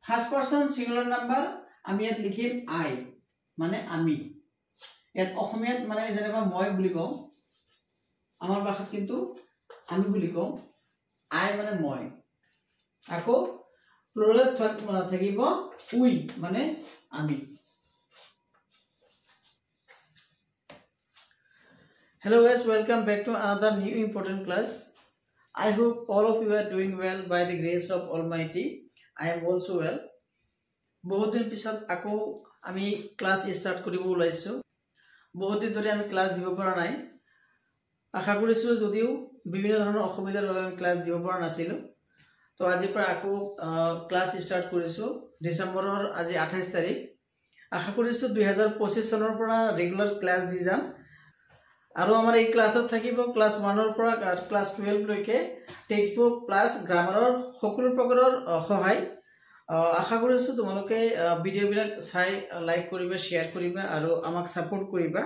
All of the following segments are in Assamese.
ফার্স্ট পারসন সিঙ্গুলার নাম্বার আমি ইয়াত লিখিম আই মানে আমি ইয়াত অসমীয়াত মানে যেনেবা মই বুলি কওঁ আমাৰ ভাষাত কিন্তু আমি বুলি কওঁ আই মানে মই আকৌ প্লুরাল থাকিব উই মানে আমি Hello guys, welcome back to another new important class. I hope all of you are doing well by the grace of Almighty. I am also well. बहुत दिन पिছত আকৌ আমি ক্লাস স্টার্ট কৰিব ওলাইছো বহুত দিন ধৰি আমি ক্লাস দিব পৰা নাই আশা কৰিছো যদিও বিভিন্ন ধৰণৰ অসুবিধাৰ বাবে আমি ক্লাস দিব পৰা নাছিল তো আজি পৰা আকৌ ক্লাস স্টাৰ্ট কৰিছো ডিসেম্বৰৰ আজি 28 তাৰিখ আশা কৰিছো 2025 চনৰ পৰা ৰেগুলাৰ ক্লাস দি যাম আৰু আমাৰ এই ক্লাছত থাকিব ক্লাস 1 ৰ পৰা ক্লাস 12 লৈকে টেক্সট বুক প্লাস গ্ৰামাৰৰ সকলো প্ৰকাৰৰ সহায় আশা কৰিছো তোমালোকে ভিডিও বিলাক চাই লাইক কৰিবা শেয়াৰ কৰিবা আৰু আমাক সাপোৰ্ট কৰিবা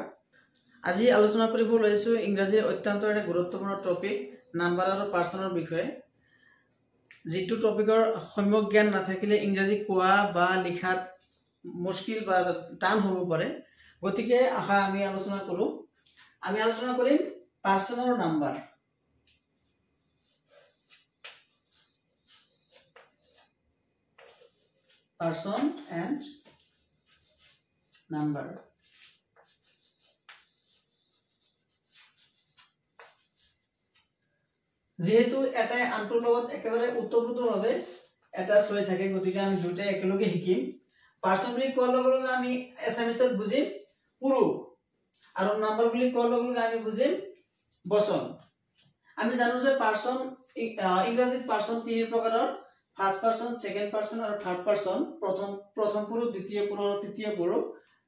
আজি আলোচনা কৰিব লৈছো ইংৰাজীৰ অত্যন্ত এটা গুৰুত্বপূৰ্ণ টপিক নাম্বাৰ আৰু পাৰ্সনৰ বিষয়ে যেটো টপিকৰ সম্যক জ্ঞান নাথাকিলে ইংৰাজী কোৱা বা লিখাত মুশকিল বা টান হ'ব পাৰে গতিকে আশা আমি আলোচনা কৰিম পাৰ্সনৰ নাম্বাৰ person and number যেহেতু এটাই আনটোৰ লগত একেবাৰে উত্তৰপ্ৰোতভাৱে এটাচ হৈ থাকে গতিকে আমি দুটাই একেলগে শিকিম পাৰ্সন বুলি কোৱাৰ লগে লগে আমি এছামিছত বুজিম পুৰুষ আৰু নাম্বাৰ বুলি কোৱাৰ লগে লগে আমি বুজিম বচন আমি জানো যে পাৰ্সন ইংৰাজীত পাৰ্সন তিনি প্ৰকাৰৰ ফার্স্ট পারসন সেকেন্ড পারসন और থার্ড পারসন প্রথম পুরুষ দ্বিতীয় পুরুষ और তৃতীয় পুরুষ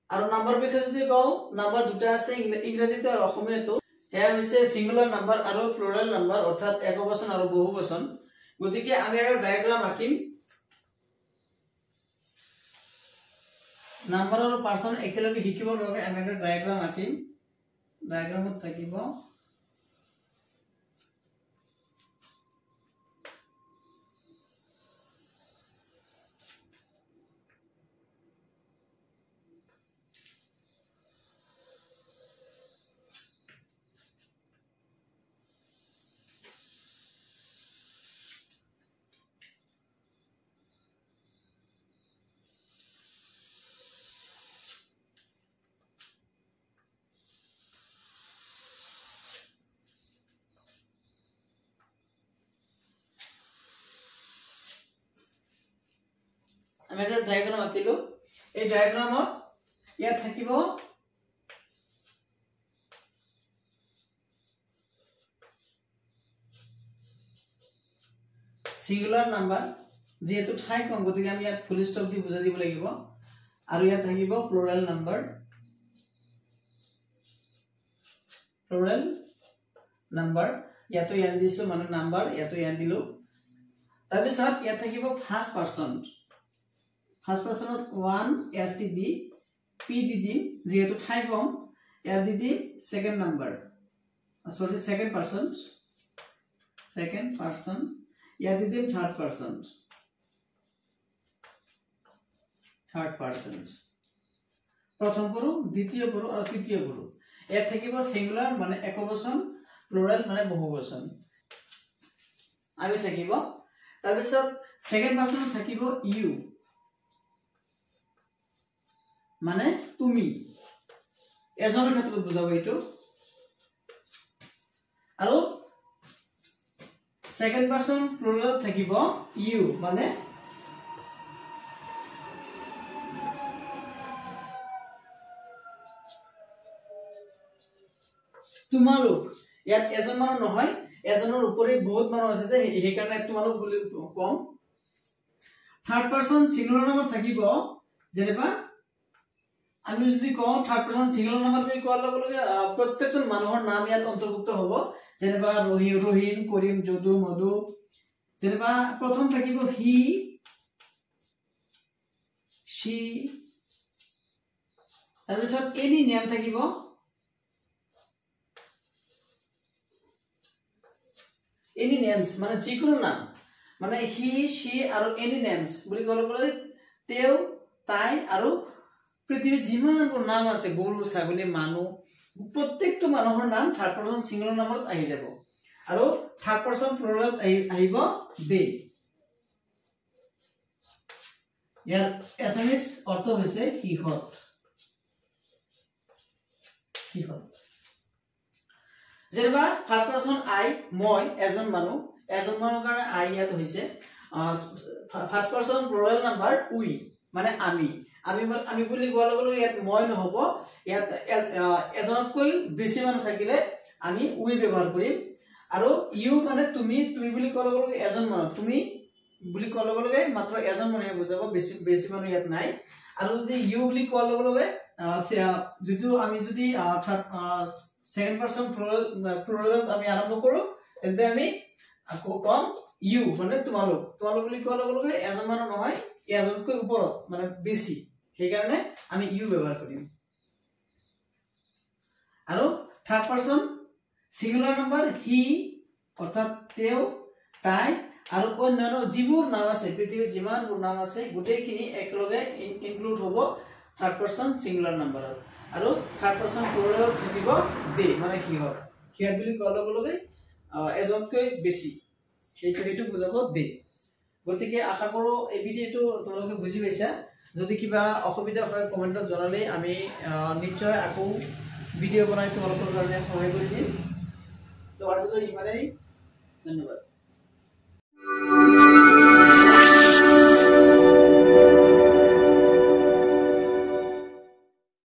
और নাম্বার বিষয়ে যদি কও নাম্বার দুটা আছে ইংরেজিতে আর অসমীয়াটো এয়া হৈছে সিঙ্গুলার নাম্বার আর প্লুরাল নাম্বার অর্থাৎ একবচন আর বহুবচন গতিকে আমি এটা ডায়াগ্রাম আঁকিম নাম্বার আর পারসন একেলগে শিকিবৰ বাবে আমি এটা ডায়াগ্রাম আঁকিম ডায়াগ্রামত থাকিব আমি এটা ডায়াগ্রাম আঁকিলো এই ডায়াগ্রামত ইয়াত থাকিব সিঙ্গুলার নাম্বার যেহেতু ঠাই কম গতিকে আমি ইয়াত ফুল স্টপ দি বুজাই দিব লাগিব আৰু ইয়াত থাকিব প্লুৰাল নাম্বাৰ ইয়াতো ইয়াত দিছো মানে নাম্বাৰ ইয়াতো ইয়াত দিলো তাৰ পিছত ইয়াত থাকিব first person first person 1 st দি p দি দিম যেহেতু ঠাই কম ইয়াত দি দিম second number sorry second person ইয়াত দি দিম থার্ড পারসন প্রথম পুরুষ দ্বিতীয় পুরুষ আর তৃতীয় পুরুষ ইয়াত থাকিব সিঙ্গুলার মানে একবচন প্লুরাল মানে বহুবচন আমি থাকিব তাৰ পিছত সেকেন্ড পাৰসন থাকিব ইউ মানে তুমি এজনৰ ক্ষেত্ৰত বুজাব এইটো আৰু সেকেন্ড পাৰসন প্লুৰাল থাকিব ইউ মানে তোমালোক ইয়াত এজন মানুহ নহয় এজনৰ উপৰি বহুত মানুহ আছে যে এই কাৰণে তোমালোক বুলি কম থার্ড পারসন সিঙ্গুলার নাম্বার থাকিব যেনেবা আমি যদি কওঁ থার্ড পারসন সিঙ্গুলার নাম্বার বুলি কোৱাৰ লগে লগে প্ৰত্যেকজন মানুহৰ নাম ইয়াত অন্তৰ্ভুক্ত হ'ব যেনেবা ৰহিম কৰিম যদু মধু যেনেবা প্ৰথম থাকিব হি she তাৰ পিছত এনি নেম থাকিব এনি নেমস মানে যিকোনো নাম মানে হি she আৰু এনি নেমস বুলি ক'লে তেও তাই আৰু পৃথিৱীত যিমানবোৰ নাম আছে গৰু ছাগলী মানুহ প্ৰত্যেকটো মানুহৰ নাম থাৰ্ড পাৰসন সিঙ্গুলাৰ নামত আহি যাব আৰু থাৰ্ড পাৰসন প্লুৰালত আহিব দে ইয়াৰ এছএমএছ অৰ্থ হৈছে হিহত যেনিবা ফাৰ্স্ট পাৰসন আই মই এজন মানুহৰ কাৰণে আই ইয়াত হৈছে ফাৰ্স্ট পাৰসন প্লুৰাল নাম্বাৰ উই মানে আমি বুলি কোৱাৰ লগে ইয়াত মই নহব ইয়াত এজনতকৈ বেছি মানুহ থাকিলে আমি উই ব্যৱহাৰ কৰিম আৰু ইউ মানে তুমি বুলি কোৱাৰ লগে এজন মানুহ তুমি বুলি কোৱাৰ লগে মাত্ৰ এজন মানুহে বুজাব বেছি মানুহ ইয়াত নাই আৰু যদি ইউ বুলি কোৱাৰ লগে যেটো আমি যদি সেকেন্ড পাৰসন প্লুৰাল আমি আৰম্ভ কৰো তেন্তে আমি আকৌ কম ইউ মানে তোমালোক বুলি কোৱাৰ লগে এজন মানুহ নহয় এজনতকৈ ওপৰত মানে বেছি সেই কাৰণে আমি ইউ ব্যৱহাৰ কৰিম আৰু থাৰ্ড পাৰসন সিঙ্গুলাৰ নাম্বাৰ হি অৰ্থাৎ তেও তাই আৰু অন্যান্য যিবোৰ নাম আছে পৃথিৱীত যিমানবোৰ নাম আছে গোটেইখিনি একলগে ইনক্লুড হ'ব থাৰ্ড পাৰসন সিঙ্গুলাৰ নাম্বাৰত আৰু থাৰ্ড পাৰসন প্লুৰালত থাকিব দে মানে হিহত বুলি কোৱাৰ লগে এজনতকৈ বেছি সেইটো বুজাব দে গতিকে আশা কৰো এই ভিডিওটো তোমালোকে বুজি পাইছা যদি কিবা অসুবিধা হয় কমেন্টত জনালে আমি নিশ্চয় আকৌ ভিডিও বনাই তোমালোকৰ কাৰণে সহায় কৰি দিম তো আজিলৈ ইমানেই ধন্যবাদ